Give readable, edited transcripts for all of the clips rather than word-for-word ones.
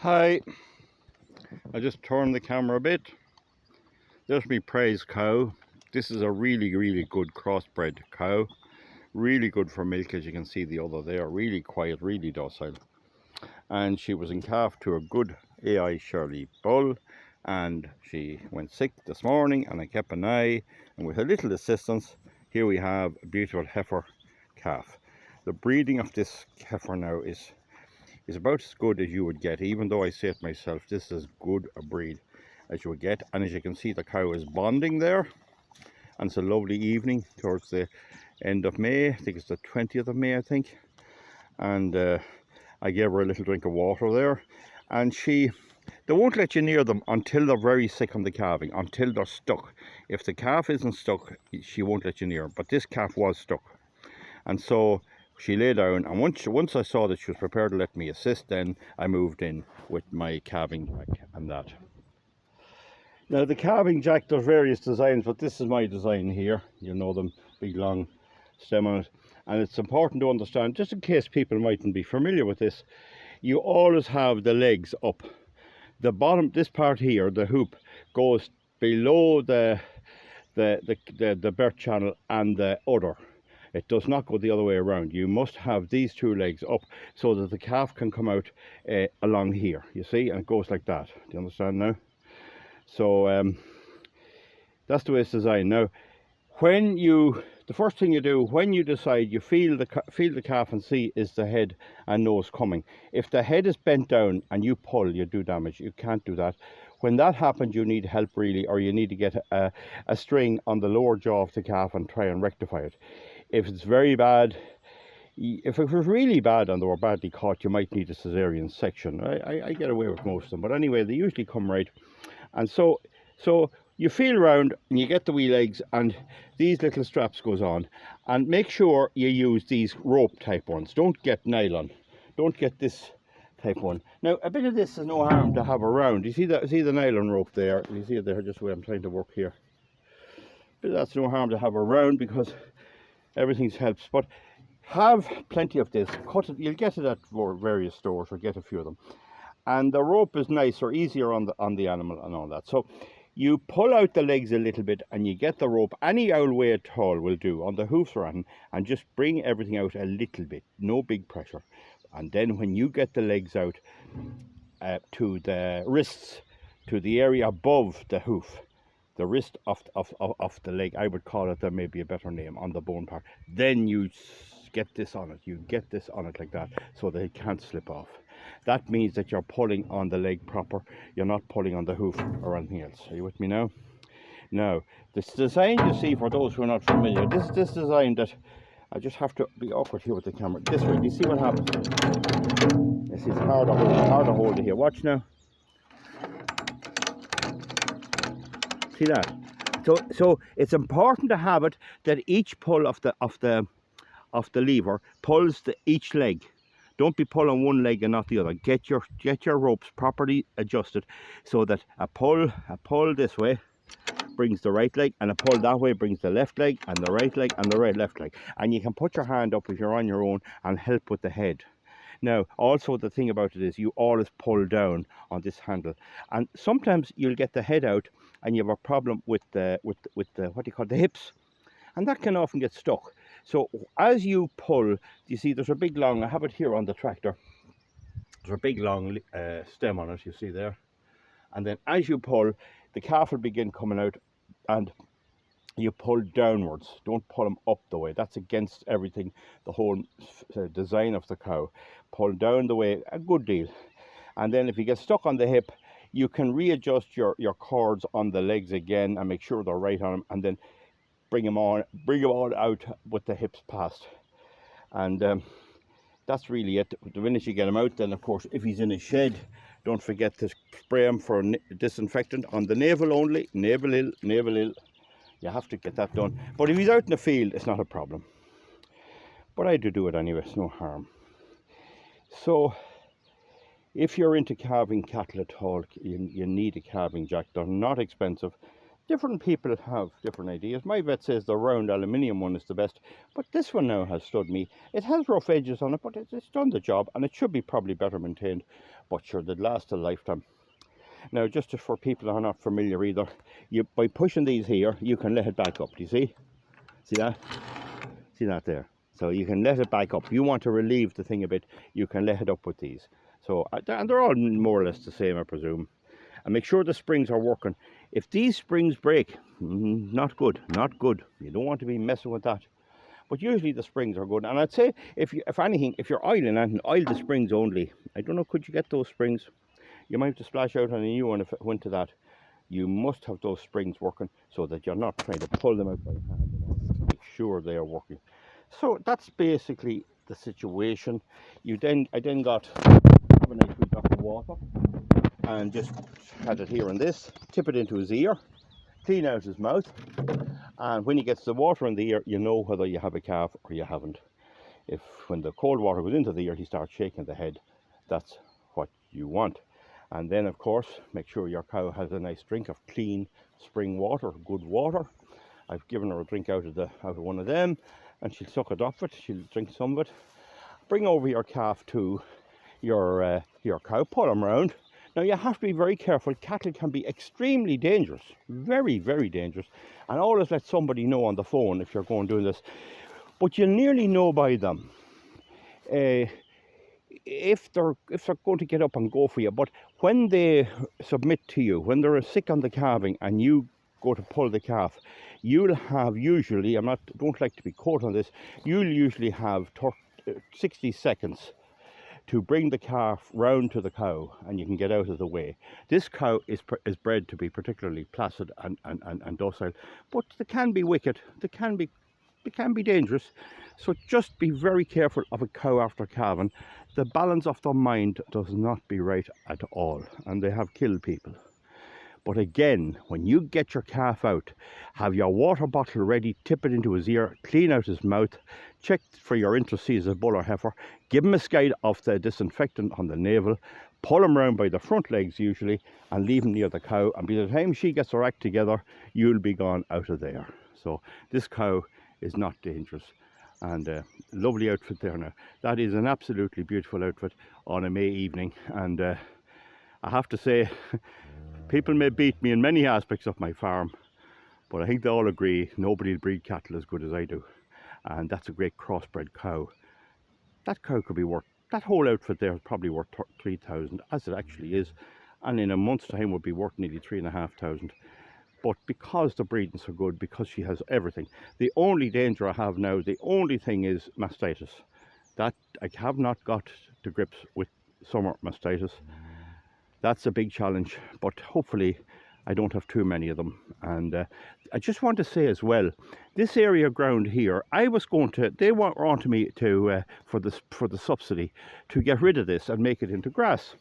Hi, I just turned the camera a bit. There's my praise cow. This is a really good crossbred cow. Really good for milk, as you can see the other there. Really quiet, really docile. And she was in calf to a good AI Shirley bull. And she went sick this morning and I kept an eye. And with a little assistance, here we have a beautiful heifer calf. The breeding of this heifer now is about as good as you would get, even though I say it myself, this is as good a breed as you would get. And as you can see, the cow is bonding there, and it's a lovely evening towards the end of May. I think it's the 20th of May, I think. And I gave her a little drink of water there, and they won't let you near them until they're very sick on the calving, until they're stuck. If the calf isn't stuck, she won't let you near them. But this calf was stuck, and so she lay down, and once I saw that she was prepared to let me assist, then I moved in with my calving jack and that. Now the calving jack, there's various designs, but this is my design here. You know them, big long stem on it. And it's important to understand, just in case people mightn't be familiar with this, you always have the legs up. The bottom, this part here, the hoop, goes below the birth channel and the udder. It does not go the other way around. You must have these two legs up so that the calf can come out along here, you see, and it goes like that. Do you understand now? So that's the way it's designed. Now, the first thing you do when you decide, you feel the calf and see is the head and nose coming. If the head is bent down and you pull, you do damage. You can't do that. When that happens, you need help really, or you need to get a string on the lower jaw of the calf and try and rectify it. If it's very bad, if it was really bad and they were badly caught, you might need a cesarean section. I get away with most of them, but anyway, they usually come right. And so you feel around and you get the wee legs, and these little straps goes on, and make sure you use these rope type ones. Don't get nylon. Don't get this type one. Now a bit of this is no harm to have around. You see the nylon rope there? You see it there, just the way I'm trying to work here. But that's no harm to have around, because everything helps. But have plenty of this. Cut it. You'll get it at various stores, or get a few of them. And the rope is nicer, easier on the animal and all that. So you pull out the legs a little bit and you get the rope, any old way at all will do, on the hoofs or anything, and just bring everything out a little bit, no big pressure. And then when you get the legs out to the wrists, to the area above the hoof, the wrist of the leg, I would call it, there may be a better name, on the bone part, then you get this on it. You get this on it like that, so that it can't slip off. That means that you're pulling on the leg proper. You're not pulling on the hoof or anything else. Are you with me now? Now, this design, you see, for those who are not familiar, this design that, I just have to be awkward here with the camera. This way, do you see what happens? This is hard to hold it here. Watch now. See that? So it's important to have it that each pull of the lever pulls each leg. Don't be pulling one leg and not the other. Get your ropes properly adjusted, so that a pull this way brings the right leg, and a pull that way brings the left leg, and the right leg, and the left leg. And you can put your hand up if you're on your own and help with the head. Now, also the thing about it is, you always pull down on this handle, and sometimes you'll get the head out and you have a problem with the what do you call it, the hips, and that can often get stuck. So as you pull, you see there's a big long, I have it here on the tractor, there's a big long stem on it, you see there, and then as you pull, the calf will begin coming out, and you pull downwards. Don't pull them up the way. That's against everything, the whole design of the cow. Pull down the way a good deal, and then if you get stuck on the hip, you can readjust your cords on the legs again and make sure they're right on them, and then bring them on out with the hips past. And that's really it. The minute you get him out, then of course, if he's in a shed, don't forget to spray him for disinfectant on the navel only. Navel hill. You have to get that done. But if he's out in the field, it's not a problem. But I do it anyway, it's no harm. So if you're into calving cattle at all, you need a calving jack. They're not expensive. different people have different ideas. My vet says the round aluminium one is the best, but this one now has stood me. It has rough edges on it, but it's done the job, and it should be probably better maintained, but sure, they'd last a lifetime. Now, just for people who are not familiar either, by pushing these here, you can let it back up. Do you see? See that? See that there? So you can let it back up. You want to relieve the thing a bit, you can let it up with these. So, and they're all more or less the same, I presume. And make sure the springs are working. If these springs break, not good, not good. You don't want to be messing with that. But usually the springs are good. And I'd say, if anything, if you're oiling anything, oil the springs only. I don't know, could you get those springs? You might have to splash out on a new one if it went to that. You must have those springs working so that you're not trying to pull them out by hand. Make sure they are working. So that's basically the situation. I then got have a nice wee drop of water and just had it here in this, tip it into his ear, clean out his mouth, and when he gets the water in the ear, you know whether you have a calf or you haven't. If when the cold water goes into the ear, he starts shaking the head, that's what you want. And then of course, make sure your cow has a nice drink of clean spring water, good water. I've given her a drink out of one of them, and she'll suck it off it, she'll drink some of it. Bring over your calf to your cow, pull him around. Now you have to be very careful. Cattle can be extremely dangerous, very, very dangerous. And always let somebody know on the phone if you're going doing this. But you'll nearly know by them if they're going to get up and go for you. But when they submit to you, when they're sick on the calving and you go to pull the calf, you'll have usually, don't like to be caught on this, you'll usually have 60 seconds to bring the calf round to the cow, and you can get out of the way. This cow is bred to be particularly placid and docile, but they can be wicked, they can be dangerous. So just be very careful of a cow after calving. The balance of their mind does not be right at all, and they have killed people. But again, when you get your calf out, have your water bottle ready, tip it into his ear, clean out his mouth, check for your intracaesal bull or heifer, give him a skite of the disinfectant on the navel, pull him round by the front legs usually, and leave him near the cow, and by the time she gets her act together, you'll be gone out of there. So this cow is not dangerous. And lovely outfit there now. That is an absolutely beautiful outfit on a May evening, and I have to say, people may beat me in many aspects of my farm, but I think they all agree nobody will breed cattle as good as I do. And that's a great crossbred cow. That cow could be worth, that whole outfit there is probably worth 3,000, as it actually is. And in a month's time would be worth nearly 3,500. But because the breeding's so good, because she has everything, the only danger I have now, the only thing is mastitis. That I have not got to grips with summer mastitis. That's a big challenge, but hopefully I don't have too many of them. And I just want to say as well, this area of ground here, I was going to, they were on to me to for the subsidy to get rid of this and make it into grass.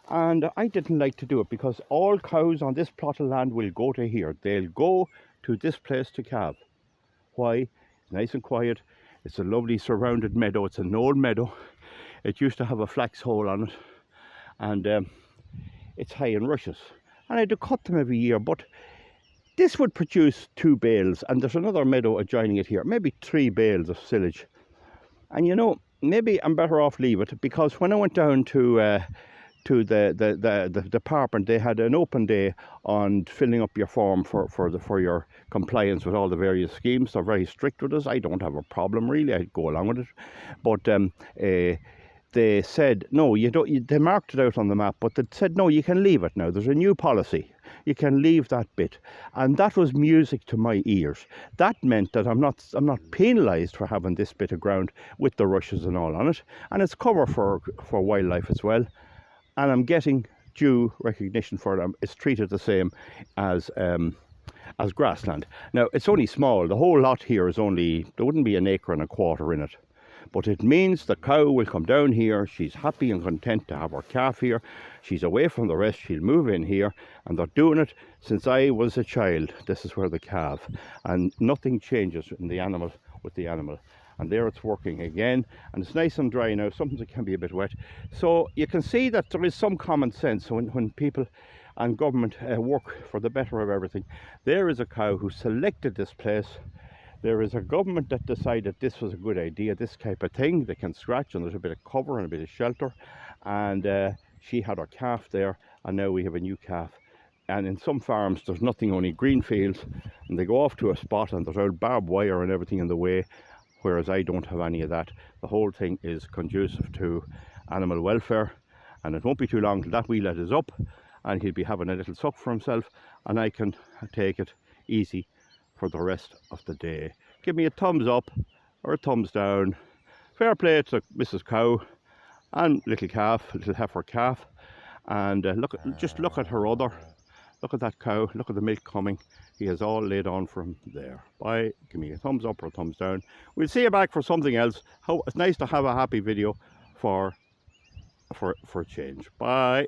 And I didn't like to do it because all cows on this plot of land will go to here. They'll go to this place to calve. Why? Nice and quiet. It's a lovely surrounded meadow. It's an old meadow. It used to have a flax hole on it. And it's high in rushes. And I had to cut them every year. But this would produce 2 bales. And there's another meadow adjoining it here. Maybe 3 bales of silage. And you know, maybe I'm better off leave it. Because when I went down to the department, they had an open day on filling up your form for your compliance with all the various schemes. They're very strict with us. I don't have a problem really. I'd go along with it, but they said no, you don't. They marked it out on the map, but they said no, you can leave it now. There's a new policy. You can leave that bit, and that was music to my ears. That meant that I'm not penalised for having this bit of ground with the rushes and all on it, and it's cover for wildlife as well. And I'm getting due recognition for them. It's treated the same as grassland. Now, it's only small. The whole lot here is only, there wouldn't be 1.25 acres in it. But it means the cow will come down here. She's happy and content to have her calf here. She's away from the rest. She'll move in here. And they're doing it since I was a child. This is where they calve. And nothing changes in the animal with the animal. And there it's working again, and it's nice and dry now. Sometimes it can be a bit wet, so you can see that there is some common sense when people and government work for the better of everything. There is a cow who selected this place. There is a government that decided this was a good idea, this type of thing. They can scratch and there's a bit of cover and a bit of shelter. And she had her calf there, and now we have a new calf. And in some farms there's nothing, only green fields, and they go off to a spot and there's old barbed wire and everything in the way, whereas I don't have any of that. The whole thing is conducive to animal welfare, and it won't be too long till that wheelet is up and he'll be having a little suck for himself, and I can take it easy for the rest of the day. Give me a thumbs up or a thumbs down. Fair play to Mrs. Cow and little calf, little heifer calf. And just look at her udder. Look at that cow. Look at the milk coming. He has all laid on from there. Bye. Give me a thumbs up or a thumbs down. We'll see you back for something else. It's nice to have a happy video for a change. Bye.